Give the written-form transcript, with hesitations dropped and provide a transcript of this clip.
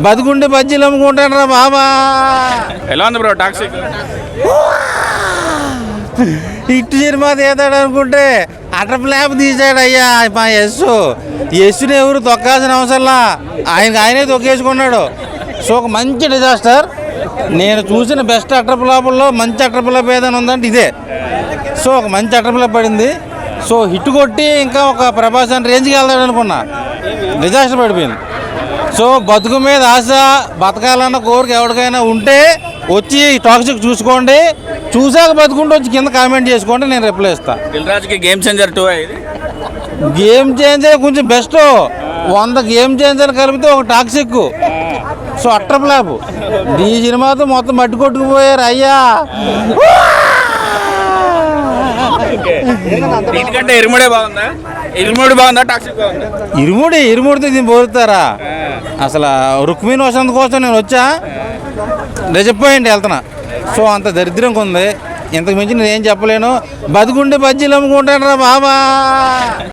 బతుకుంటే బజ్జీలు అమ్ముకుంటాడు రా బాబా. ఎలా ఉంది బ్రో టాక్సిక్? ఇటు సినిమా తీస్తాడు అనుకుంటే అటర్ ఫ్లాప్ తీసాడు అయ్యా మా యస్సుని ఎవరు తొక్కాల్సిన అవసరంలా, ఆయనే తొక్కేసుకున్నాడు. సో ఒక మంచి డిజాస్టర్. నేను చూసిన బెస్ట్ అటర్ ఫ్లాపుల్లో మంచి అటర్ ఫ్లాప్ ఏదైనా ఉందంటే ఇదే. సో ఒక మంచి అటర్ ఫ్లాప్ పడింది. సో హిట్ కొట్టి ఇంకా ఒక ప్రభాస్ అని రేంజ్కి వెళ్తాడు అనుకున్నా, డిజాస్టర్ పడిపోయింది. సో బతుకు మీద ఆశ, బతకాలన్న కోరిక ఎవరికైనా ఉంటే వచ్చి టాక్సిక్ చూసుకోండి, చూసాక బతుకుంటూ వచ్చి కింద కామెంట్ చేసుకోండి, నేను రిప్లై ఇస్తాను. దిల్ రాజుకి గేమ్ చేంజర్ 2 ఇది. గేమ్ చేంజర్ కొంచెం బెస్ట్. 100 గేమ్ చేంజర్ కలిపితే ఒక టాక్సిక్. So utter flop. ఈ సినిమాతో మొత్తం మట్టి కొట్టుకుపోయారు అయ్యా. దీనికంటే ఇరుముడే బాగుందా? ఇరుముడి బాగుందా టాక్సిక్ బాగుందా? ఇరుముడితో దీన్ని పోరుతారా? అసలు రుక్మిణి వసంత్ కోసం నేను వచ్చా, డిసప్పాయింట్ వెళ్తున్నా. సో అంత దరిద్రంగా ఉంది, ఇంతకు మించి నేను ఏం చెప్పలేను. బతుకుంటే బజ్జీలు అమ్ముకుంటాడు రా బాబా.